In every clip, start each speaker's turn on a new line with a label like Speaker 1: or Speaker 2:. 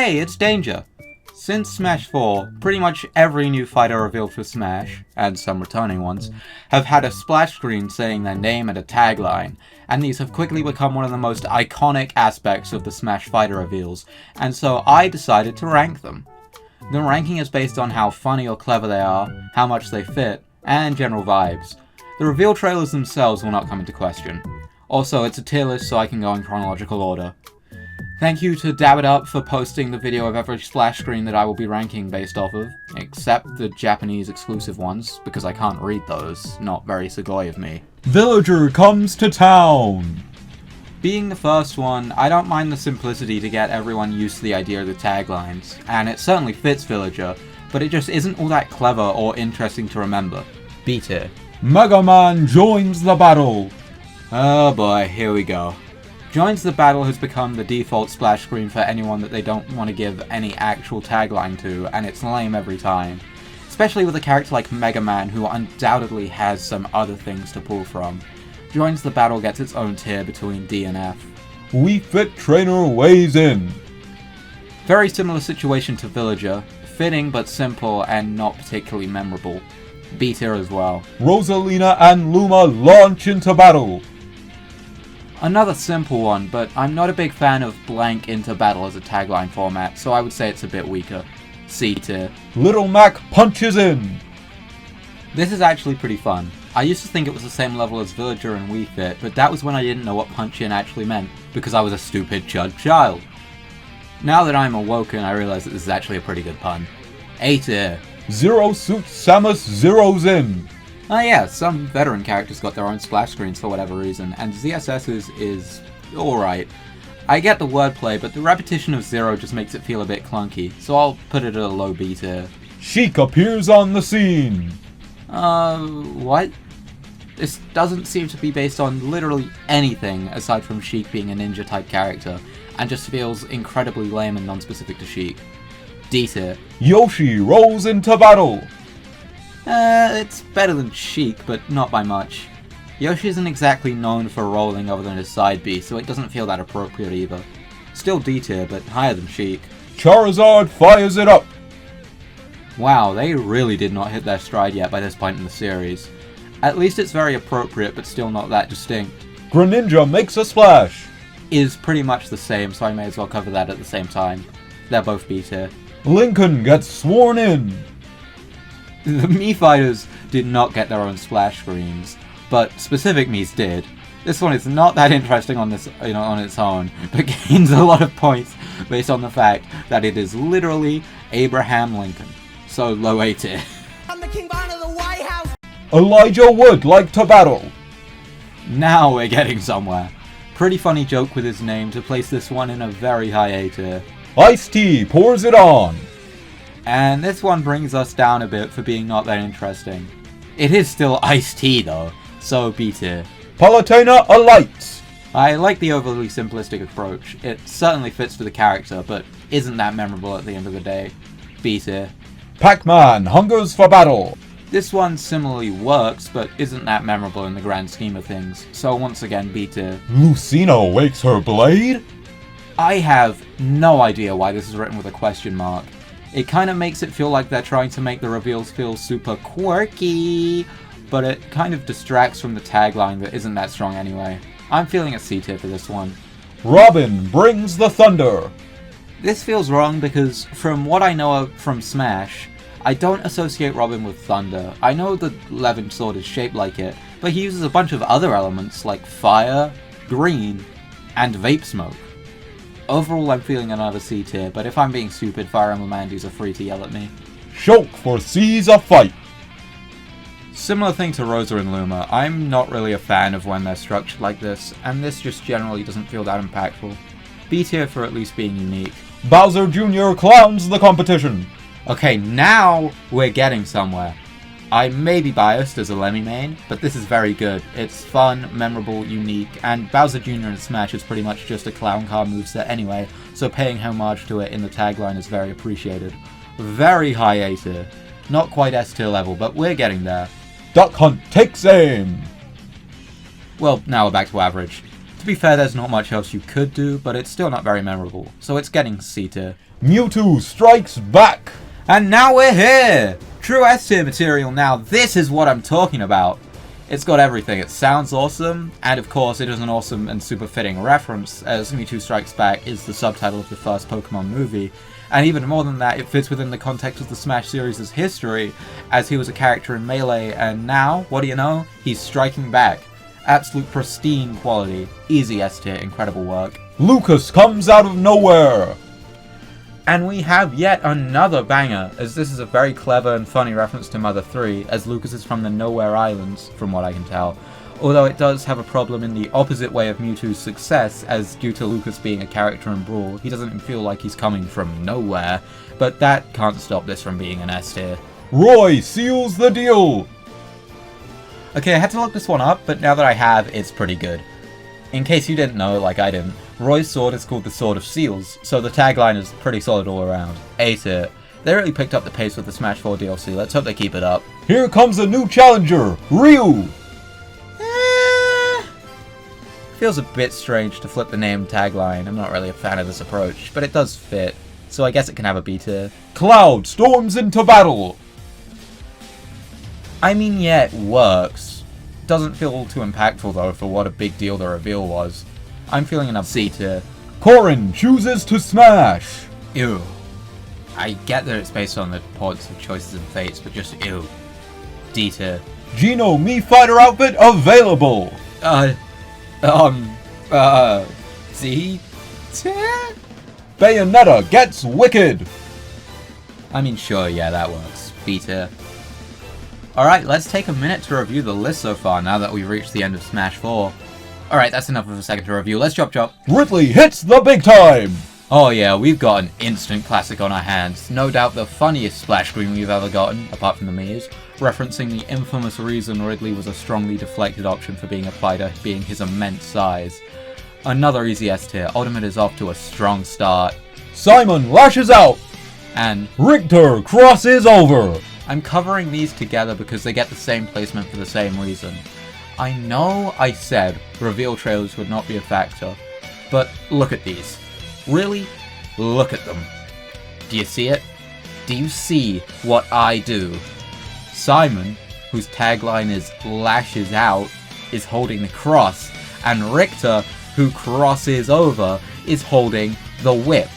Speaker 1: Hey, it's Danger! Since Smash 4, pretty much every new fighter revealed for Smash, and some returning ones, have had a splash screen saying their name and a tagline, and these have quickly become one of the most iconic aspects of the Smash fighter reveals, and so I decided to rank them. The ranking is based on how funny or clever they are, how much they fit, and general vibes. The reveal trailers themselves will not come into question. Also, it's a tier list so I can go in chronological order. Thank you to Dab It Up for posting the video of every splash screen that I will be ranking based off of, except the Japanese exclusive ones, because I can't read those. Not very Sugoi of me.
Speaker 2: Villager comes to town!
Speaker 1: Being the first one, I don't mind the simplicity to get everyone used to the idea of the taglines, and it certainly fits Villager, but it just isn't all that clever or interesting to remember. B tier.
Speaker 2: Mega Man joins the battle!
Speaker 1: Oh boy, here we go. Joins the Battle has become the default splash screen for anyone that they don't want to give any actual tagline to, and it's lame every time. Especially with a character like Mega Man, who undoubtedly has some other things to pull from. Joins the Battle gets its own tier between D and F.
Speaker 2: Wii Fit Trainer weighs in.
Speaker 1: Very similar situation to Villager, fitting but simple and not particularly memorable. B tier as well.
Speaker 2: Rosalina and Luma launch into battle.
Speaker 1: Another simple one, but I'm not a big fan of blank into battle as a tagline format, so I would say it's a bit weaker. C tier.
Speaker 2: Little Mac punches in.
Speaker 1: This is actually pretty fun. I used to think it was the same level as Villager and Wii Fit, but that was when I didn't know what punch in actually meant, because I was a stupid chud child. Now that I'm awoken, I realize that this is actually a pretty good pun. A tier.
Speaker 2: Zero Suit Samus zeroes in.
Speaker 1: Oh yeah, some veteran characters got their own splash screens for whatever reason, and ZSS's is alright. I get the wordplay, but the repetition of Zero just makes it feel a bit clunky, so I'll put it at a low B tier.
Speaker 2: Sheik appears on the scene.
Speaker 1: What? This doesn't seem to be based on literally anything aside from Sheik being a ninja type character, and just feels incredibly lame and non-specific to Sheik. D tier.
Speaker 2: Yoshi rolls into battle.
Speaker 1: It's better than Sheik, but not by much. Yoshi isn't exactly known for rolling other than his side B, so it doesn't feel that appropriate either. Still D tier, but higher than Sheik.
Speaker 2: Charizard fires it up.
Speaker 1: Wow, they really did not hit their stride yet by this point in the series. At least it's very appropriate, but still not that distinct.
Speaker 2: Greninja makes a splash.
Speaker 1: Is pretty much the same, so I may as well cover that at the same time. They're both B tier.
Speaker 2: Lincoln gets sworn in.
Speaker 1: The Mii fighters did not get their own splash screens, but specific Mii's did. This one is not that interesting on its own, but gains a lot of points based on the fact that it is literally Abraham Lincoln. So low A tier.
Speaker 3: I'm the King Von of the White House.
Speaker 2: Elijah Wood like to battle.
Speaker 1: Now we're getting somewhere. Pretty funny joke with his name to place this one in a very high A tier.
Speaker 2: Ice-T pours it on.
Speaker 1: And this one brings us down a bit for being not that interesting. It is still Ice-T though, so B tier.
Speaker 2: Palutena alights.
Speaker 1: I like the overly simplistic approach. It certainly fits for the character, but isn't that memorable at the end of the day. B tier.
Speaker 2: Pac-Man hungers for battle.
Speaker 1: This one similarly works, but isn't that memorable in the grand scheme of things, so once again B tier.
Speaker 2: Lucina wakes her blade.
Speaker 1: I have no idea why this is written with a question mark. It kind of makes it feel like they're trying to make the reveals feel super quirky, but it kind of distracts from the tagline that isn't that strong anyway. I'm feeling a C tier for this one.
Speaker 2: Robin brings the thunder.
Speaker 1: This feels wrong because from what I know from Smash, I don't associate Robin with thunder. I know the Levin sword is shaped like it, but he uses a bunch of other elements like fire, green, and vape smoke. Overall, I'm feeling another C tier, but if I'm being stupid, Fire Emblem Mandies are free to yell at me.
Speaker 2: Shulk foresees a fight.
Speaker 1: Similar thing to Rosa and Luma, I'm not really a fan of when they're structured like this, and this just generally doesn't feel that impactful. B tier for at least being unique.
Speaker 2: Bowser Jr. clowns the competition.
Speaker 1: Okay, now we're getting somewhere. I may be biased as a Lemmy main, but this is very good. It's fun, memorable, unique, and Bowser Jr. in Smash is pretty much just a clown car moveset anyway, so paying homage to it in the tagline is very appreciated. Very high A tier. Not quite S tier level, but we're getting there.
Speaker 2: Duck Hunt takes aim.
Speaker 1: Well, now we're back to average. To be fair, there's not much else you could do, but it's still not very memorable, so it's getting C tier.
Speaker 2: Mewtwo strikes back!
Speaker 1: And now we're here! True S tier material now, this is what I'm talking about. It's got everything, it sounds awesome, and of course it is an awesome and super fitting reference, as Mewtwo Strikes Back is the subtitle of the first Pokemon movie, and even more than that, it fits within the context of the Smash series' history, as he was a character in Melee, and now, what do you know, he's striking back. Absolute pristine quality, easy S tier, incredible work.
Speaker 2: Lucas comes out of nowhere!
Speaker 1: And we have yet another banger, as this is a very clever and funny reference to Mother 3, as Lucas is from the Nowhere Islands, from what I can tell. Although it does have a problem in the opposite way of Mewtwo's success, as due to Lucas being a character in Brawl, he doesn't feel like he's coming from nowhere, but that can't stop this from being an S tier.
Speaker 2: Roy seals the deal!
Speaker 1: Okay, I had to look this one up, but now that I have, it's pretty good. In case you didn't know, like I didn't, Roy's sword is called the Sword of Seals, so the tagline is pretty solid all around. A tier. They really picked up the pace with the Smash 4 DLC, let's hope they keep it up.
Speaker 2: Here comes a new challenger, Ryu!
Speaker 1: Feels a bit strange to flip the name tagline, I'm not really a fan of this approach, but it does fit, so I guess it can have a B tier.
Speaker 2: Cloud storms into battle!
Speaker 1: I mean, yeah, it works. Doesn't feel too impactful though for what a big deal the reveal was. I'm feeling a C tier.
Speaker 2: Corrin chooses to smash!
Speaker 1: Ew. I get that it's based on the pods of choices and fates, but just ew. D tier.
Speaker 2: Geno Mii Fighter outfit available!
Speaker 1: C tier?
Speaker 2: Bayonetta gets wicked!
Speaker 1: I mean, sure, yeah, that works. B tier. Alright, let's take a minute to review the list so far now that we've reached the end of Smash 4. Alright, that's enough of a second to review. Let's chop.
Speaker 2: Ridley hits the big time!
Speaker 1: Oh yeah, we've got an instant classic on our hands. No doubt the funniest splash screen we've ever gotten, apart from the Mii's, referencing the infamous reason Ridley was a strongly deflected option for being a fighter, being his immense size. Another easy S tier. Ultimate is off to a strong start.
Speaker 2: Simon lashes out!
Speaker 1: And
Speaker 2: Richter crosses over!
Speaker 1: I'm covering these together because they get the same placement for the same reason. I know I said reveal trailers would not be a factor, but look at these. Really? Look at them. Do you see it? Do you see what I do? Simon, whose tagline is lashes out, is holding the cross, and Richter, who crosses over, is holding the whip.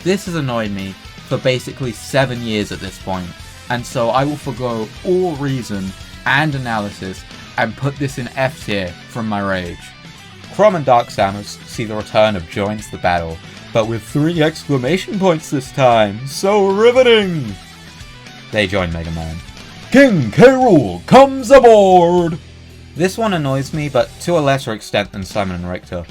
Speaker 1: This has annoyed me for basically 7 years at this point. And so I will forgo all reason and analysis and put this in F tier from my rage. Chrom and Dark Samus see the return of Joins the Battle, but with 3 exclamation points this time. So riveting! They join Mega Man.
Speaker 2: King K. Rool comes aboard!
Speaker 1: This one annoys me, but to a lesser extent than Simon and Richter.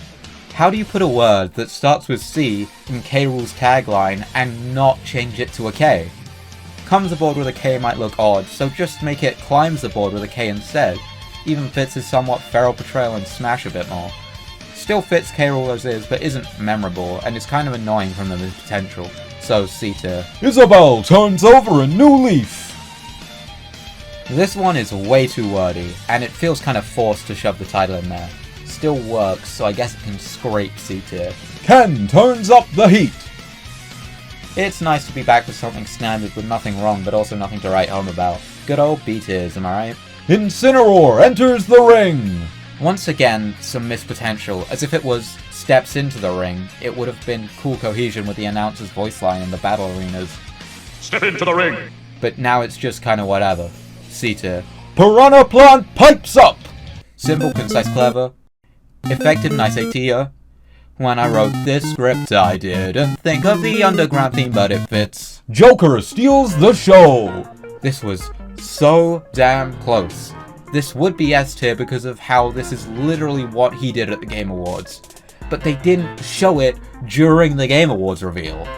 Speaker 1: How do you put a word that starts with C in K. Rool's tagline and not change it to a K? Comes aboard with a K might look odd, so just make it climbs aboard with a K instead. Even fits his somewhat feral portrayal in Smash a bit more. Still fits K. Rool as is, but isn't memorable, and is kind of annoying from the potential. So C tier.
Speaker 2: Isabelle turns over a new leaf!
Speaker 1: This one is way too wordy, and it feels kind of forced to shove the title in there. Still works, so I guess it can scrape C tier.
Speaker 2: Ken turns up the heat!
Speaker 1: It's nice to be back with something standard with nothing wrong, but also nothing to write home about. Good old B tiers, am I right?
Speaker 2: Incineroar enters the ring!
Speaker 1: Once again, some missed potential. As if it was steps into the ring, it would have been cool cohesion with the announcer's voice line in the battle arenas.
Speaker 4: Step into the ring!
Speaker 1: But now it's just kinda whatever. C tier.
Speaker 2: Piranha Plant pipes up!
Speaker 1: Simple, concise, clever. Effective, nice idea. When I wrote this script, I didn't think of the underground theme, but it fits.
Speaker 2: Joker steals the show!
Speaker 1: This was so damn close. This would be S tier because of how this is literally what he did at the Game Awards. But they didn't show it during the Game Awards reveal.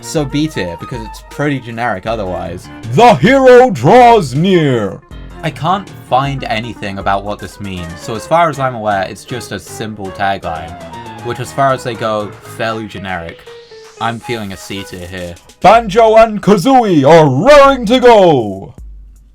Speaker 1: So B tier because it's pretty generic otherwise.
Speaker 2: The hero draws near!
Speaker 1: I can't find anything about what this means, so as far as I'm aware, it's just a simple tagline, which as far as they go, fairly generic. I'm feeling a C tier here.
Speaker 2: Banjo and Kazooie are raring to go!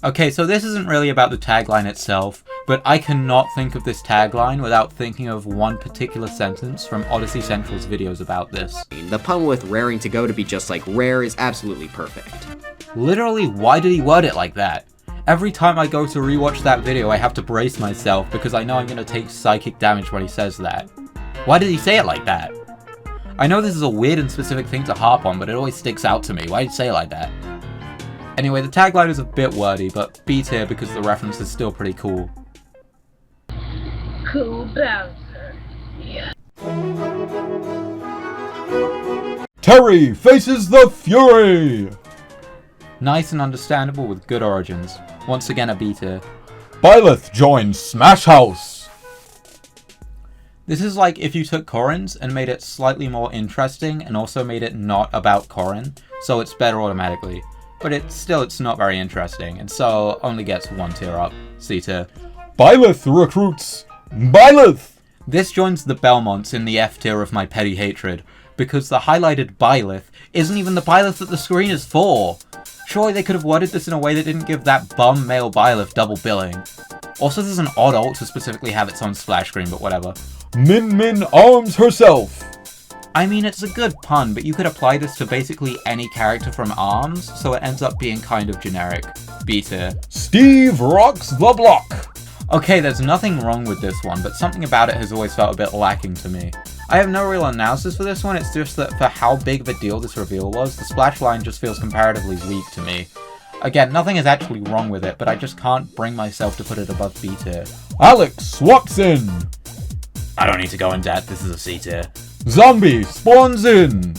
Speaker 1: Okay, so this isn't really about the tagline itself, but I cannot think of this tagline without thinking of one particular sentence from Odyssey Central's videos about this.
Speaker 5: The pun with raring to go to be just like rare is absolutely perfect.
Speaker 1: Literally, why did he word it like that? Every time I go to rewatch that video, I have to brace myself because I know I'm going to take psychic damage when he says that. Why did he say it like that? I know this is a weird and specific thing to harp on, but it always sticks out to me. Why did he say it like that? Anyway, the tagline is a bit wordy, but B tier because the reference is still pretty cool.
Speaker 6: Cool Bowser. Yeah.
Speaker 2: Terry faces the Fury!
Speaker 1: Nice and understandable with good origins. Once again a B tier.
Speaker 2: Byleth joins Smash House!
Speaker 1: This is like if you took Corrin's and made it slightly more interesting and also made it not about Corrin, so it's better automatically. But it's not very interesting, and so only gets 1 tier up. C tier.
Speaker 2: Byleth recruits Byleth!
Speaker 1: This joins the Belmonts in the F tier of my petty hatred, because the highlighted Byleth isn't even the Byleth that the screen is for. Surely they could have worded this in a way that didn't give that bum male Byleth double billing. Also, this is an odd ult to specifically have its own splash screen, but whatever.
Speaker 2: Min Min arms herself!
Speaker 1: I mean, it's a good pun, but you could apply this to basically any character from ARMS, so it ends up being kind of generic. B tier.
Speaker 2: Steve rocks the block!
Speaker 1: Okay, there's nothing wrong with this one, but something about it has always felt a bit lacking to me. I have no real analysis for this one, it's just that for how big of a deal this reveal was, the splash line just feels comparatively weak to me. Again, nothing is actually wrong with it, but I just can't bring myself to put it above B tier.
Speaker 2: Alex walks in!
Speaker 1: I don't need to go in depth, this is a C tier.
Speaker 2: Zombie spawns in!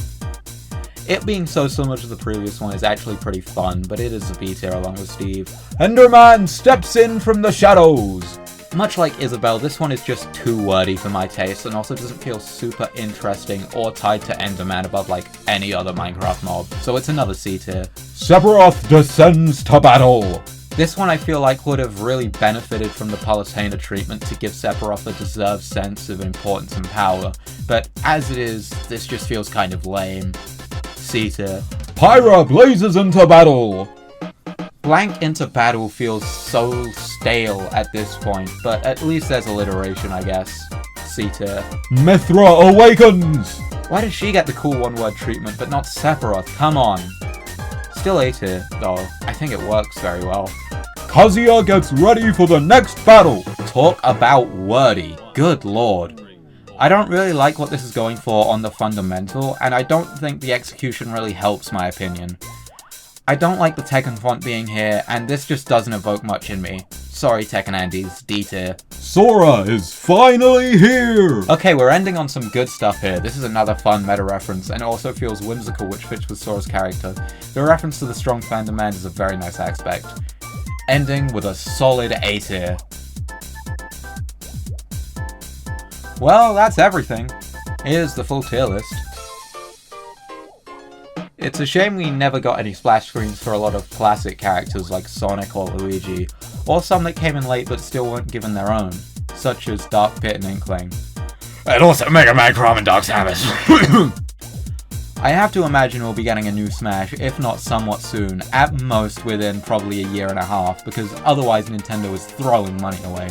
Speaker 1: It being so similar to the previous one is actually pretty fun, but it is a B tier along with Steve.
Speaker 2: Enderman steps in from the shadows!
Speaker 1: Much like Isabelle, this one is just too wordy for my taste and also doesn't feel super interesting or tied to Enderman above like any other Minecraft mob, so it's another C tier.
Speaker 2: Sephiroth descends to battle!
Speaker 1: This one I feel like would have really benefited from the Palutena treatment to give Sephiroth a deserved sense of importance and power, but as it is, this just feels kind of lame. C tier.
Speaker 2: Pyra blazes into battle!
Speaker 1: Blank into battle feels so stale at this point, but at least there's alliteration, I guess. C tier.
Speaker 2: Mithra awakens!
Speaker 1: Why does she get the cool one-word treatment, but not Sephiroth? Come on. Still A tier, though. I think it works very well.
Speaker 2: Kazuya gets ready for the next battle!
Speaker 1: Talk about wordy. Good lord. I don't really like what this is going for on the fundamental, and I don't think the execution really helps my opinion. I don't like the Tekken font being here, and this just doesn't evoke much in me. Sorry Tekken Andes, D tier.
Speaker 2: Sora is finally here!
Speaker 1: Okay, we're ending on some good stuff here. This is another fun meta reference, and also feels whimsical, which fits with Sora's character. The reference to the strong fan demand is a very nice aspect. Ending with a solid A tier. Well, that's everything. Here's the full tier list. It's a shame we never got any splash screens for a lot of classic characters like Sonic or Luigi, or some that came in late but still weren't given their own, such as Dark Pit and Inkling.
Speaker 4: And also Mega Man Crom and Dark Samus.
Speaker 1: I have to imagine we'll be getting a new Smash, if not somewhat soon, at most within probably a year and a half, because otherwise Nintendo is throwing money away.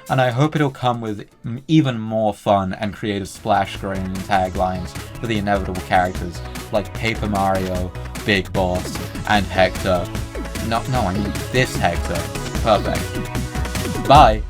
Speaker 1: And I hope it'll come with even more fun and creative splash screen and taglines for the inevitable characters, like Paper Mario, Big Boss, and Hector. No, I mean this Hector. Perfect. Bye!